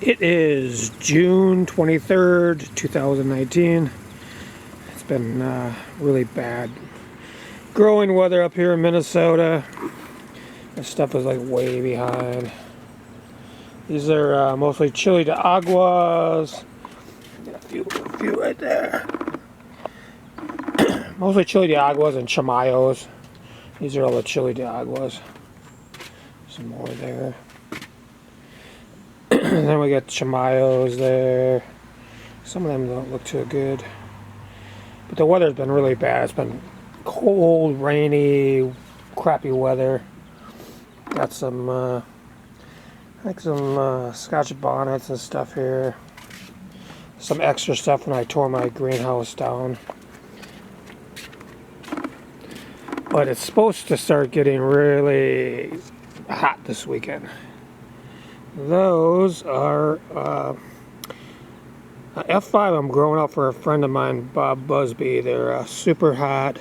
It is June 23rd, 2019. It's been really bad growing weather up here in Minnesota. This stuff is like way behind. These are mostly chili de aguas. Got a few right there. Mostly chili de aguas and chamayos. These are all the chili de aguas. Some more there. And then we got chamayos there. Some of them don't look too good. But the weather's been really bad. It's been cold, rainy, crappy weather. Got some, I think some Scotch bonnets and stuff here. Some extra stuff when I tore my greenhouse down. But it's supposed to start getting really hot this weekend. Those are F5 I'm growing out for a friend of mine, Bob Busby. They're super hot,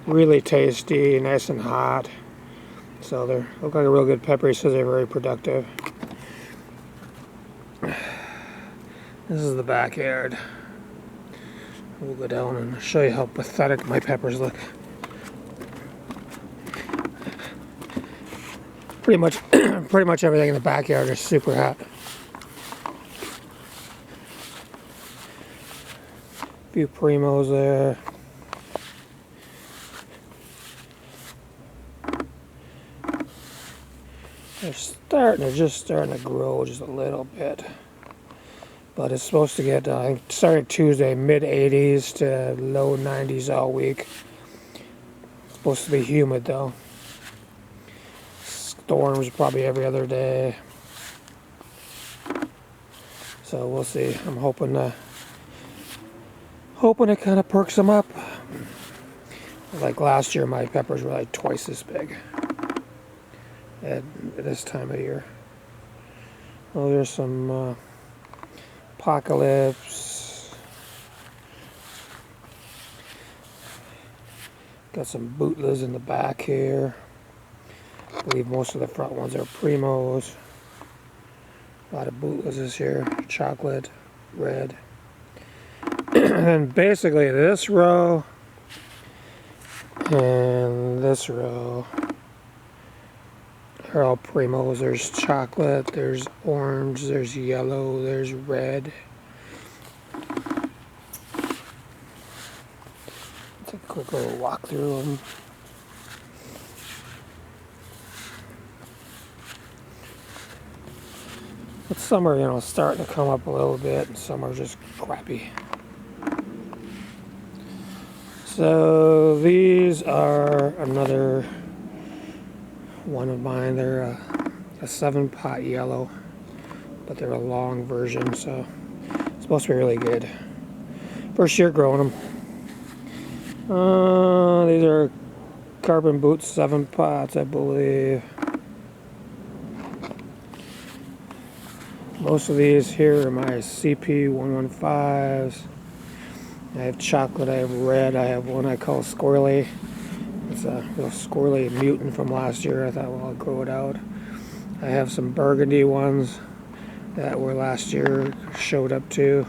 really tasty, nice and hot. So they look like a real good pepper. He says they're very productive. This is the backyard. We'll go down and show you how pathetic my peppers look. Pretty much everything in the backyard is super hot. A few primos there. They're just starting to grow just a little bit. But it's supposed to get, starting Tuesday, mid-80s to low 90s all week. It's supposed to be humid though. Storms probably every other day. So we'll see. I'm hoping it kind of perks them up. Like last year, my peppers were like twice this big at this time of year. Oh, there's some Apocalypse. Got some Bootlas in the back here. I believe most of the front ones are Primos. A lot of Bootlas this year. Chocolate, red. And basically this row and this row are all Primos. There's chocolate, there's orange, there's yellow, there's red. Take a quick little walk through them. But some are, starting to come up a little bit, and some are just crappy. So these are another one of mine. They're a 7-pot yellow, but they're a long version, so it's supposed to be really good. First year growing them. These are Carbon Boots 7 pots, I believe. Most of these here are my CP115s. I have chocolate, I have red, I have one I call Squirrely. It's a real squirrely mutant from last year. I thought, well, I'll grow it out. I have some burgundy ones that were last year, showed up too.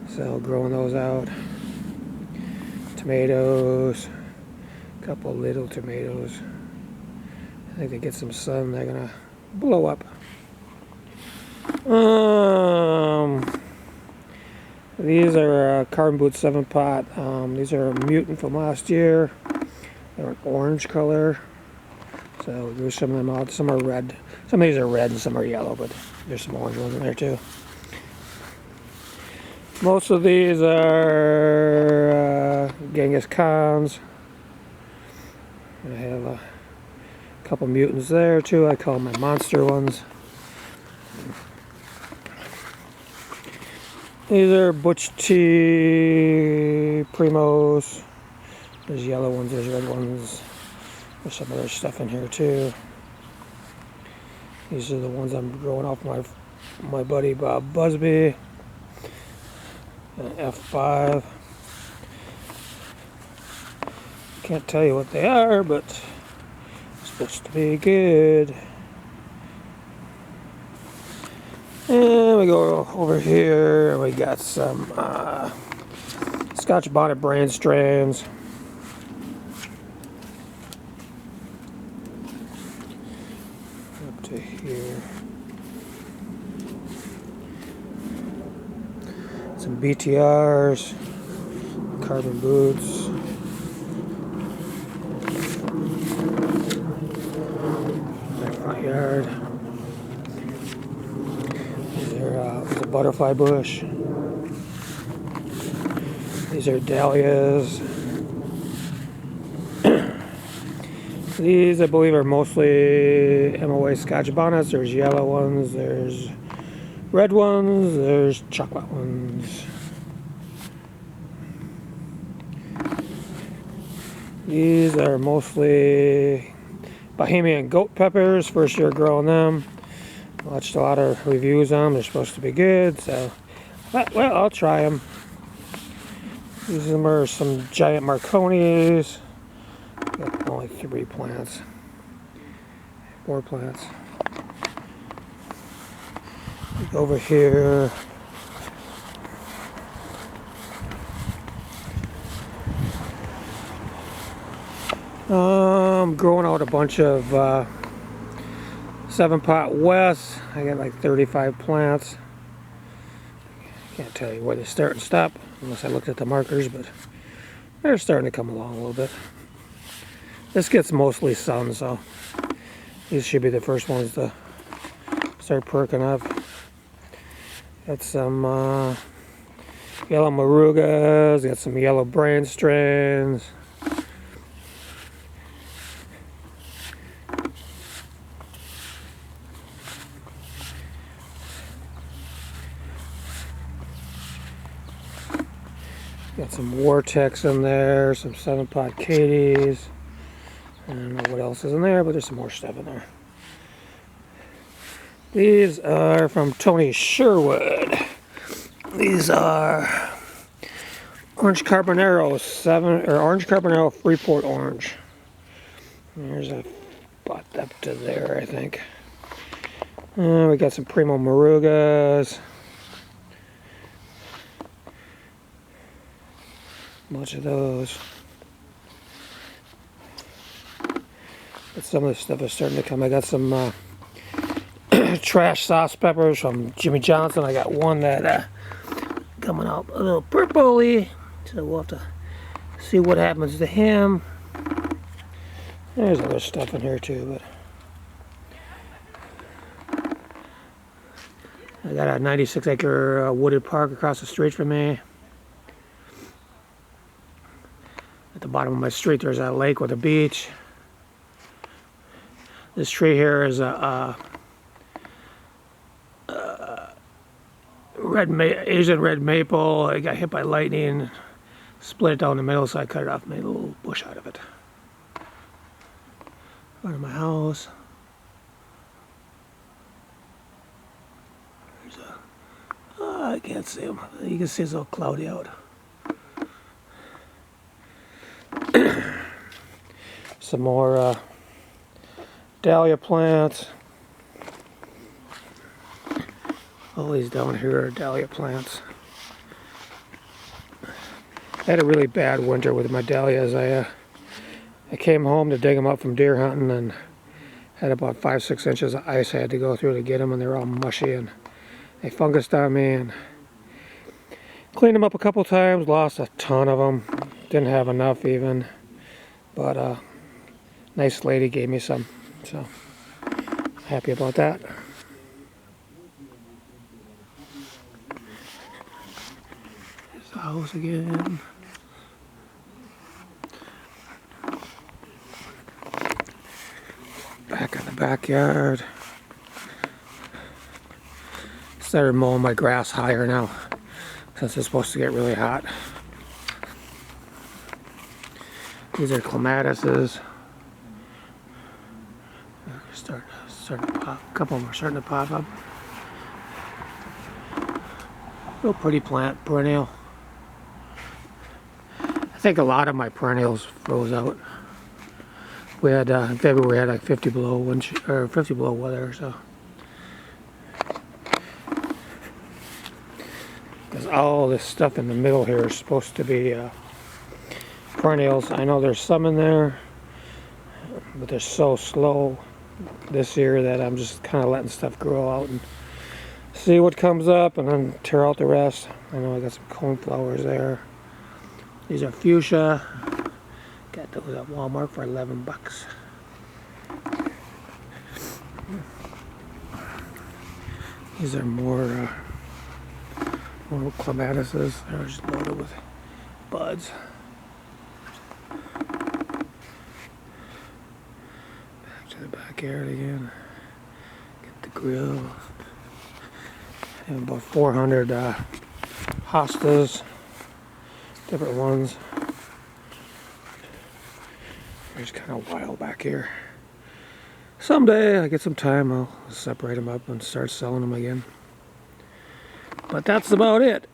So growing those out. Tomatoes, a couple little tomatoes. I think they get some sun, they're gonna blow up. These are Carbon Boot 7-pot. These are a mutant from last year. They're an orange color. So there's some of them out. Some are red. Some of these are red and some are yellow, but there's some orange ones in there too. Most of these are Genghis Khans. I have a couple mutants there too. I call them my monster ones. These are Butch T Primos. There's yellow ones, there's red ones. There's some other stuff in here too. These are the ones I'm growing off my buddy Bob Busby. An F5. Can't tell you what they are, but it's supposed to be good. And we go over here, and we got some Scotch bonnet brain strains. Up to here. Some BTRs, carbon boots. My front yard. There's a butterfly bush. These are dahlias. These, I believe, are mostly MOA Scotch bonnets. There's yellow ones, there's red ones, there's chocolate ones. These are mostly Bohemian goat peppers, first year growing them. Watched a lot of reviews on them, they're supposed to be good, so, well, I'll try them. These are some giant Marconis. Got only 3 plants. 4 plants. Over here. I'm growing out a bunch of 7-pot West. I got like 35 plants. Can't tell you where they start and stop unless I looked at the markers, but they're starting to come along a little bit. This gets mostly sun, so these should be the first ones to start perking up. Got some yellow Morugas, got some yellow brain strains. Got some Vortex in there, some 7-pot Katie's. I don't know what else is in there, but there's some more stuff in there. These are from Tony Sherwood. These are Orange Carbonero Orange Carbonero Freeport Orange. There's a spot up to there, I think. We got some Primo Morugas. A bunch of those. But some of the stuff is starting to come. I got some trash sauce peppers from Jimmy Johnson. I got one that coming out a little purpley, so we'll have to see what happens to him. There's other stuff in here too, but I got a 96-acre wooded park across the street from me. At the bottom of my street there's a lake with a beach. This tree here is a Asian red maple. It got hit by lightning, split it down the middle, so I cut it off and made a little bush out of it. Front of my house. There's I can't see him. You can see it's all cloudy out. Some more dahlia plants. All these down here are dahlia plants. I had a really bad winter with my dahlias. I came home to dig them up from deer hunting and had about 5-6 inches of ice I had to go through to get them, and they're all mushy and they fungused on me, and cleaned them up a couple times, lost a ton of them. Didn't have enough even, but a nice lady gave me some, so happy about that. There's the house again. Back in the backyard. Started mowing my grass higher now, since it's supposed to get really hot. These are clematises. Starting to pop. A couple of them are starting to pop up. Real pretty plant, perennial. I think a lot of my perennials froze out. We had in February we had like 50 below weather, so all this stuff in the middle here is supposed to be perennials. I know there's some in there, but they're so slow this year that I'm just kind of letting stuff grow out and see what comes up and then tear out the rest. I know I got some coneflowers there. These are fuchsia. Got those at Walmart for 11 bucks. These are more clematises. They're just loaded with buds. Back to the backyard again. Get the grill. I have about 400 hostas, different ones. They're just kind of wild back here. Someday I get some time, I'll separate them up and start selling them again. But that's about it.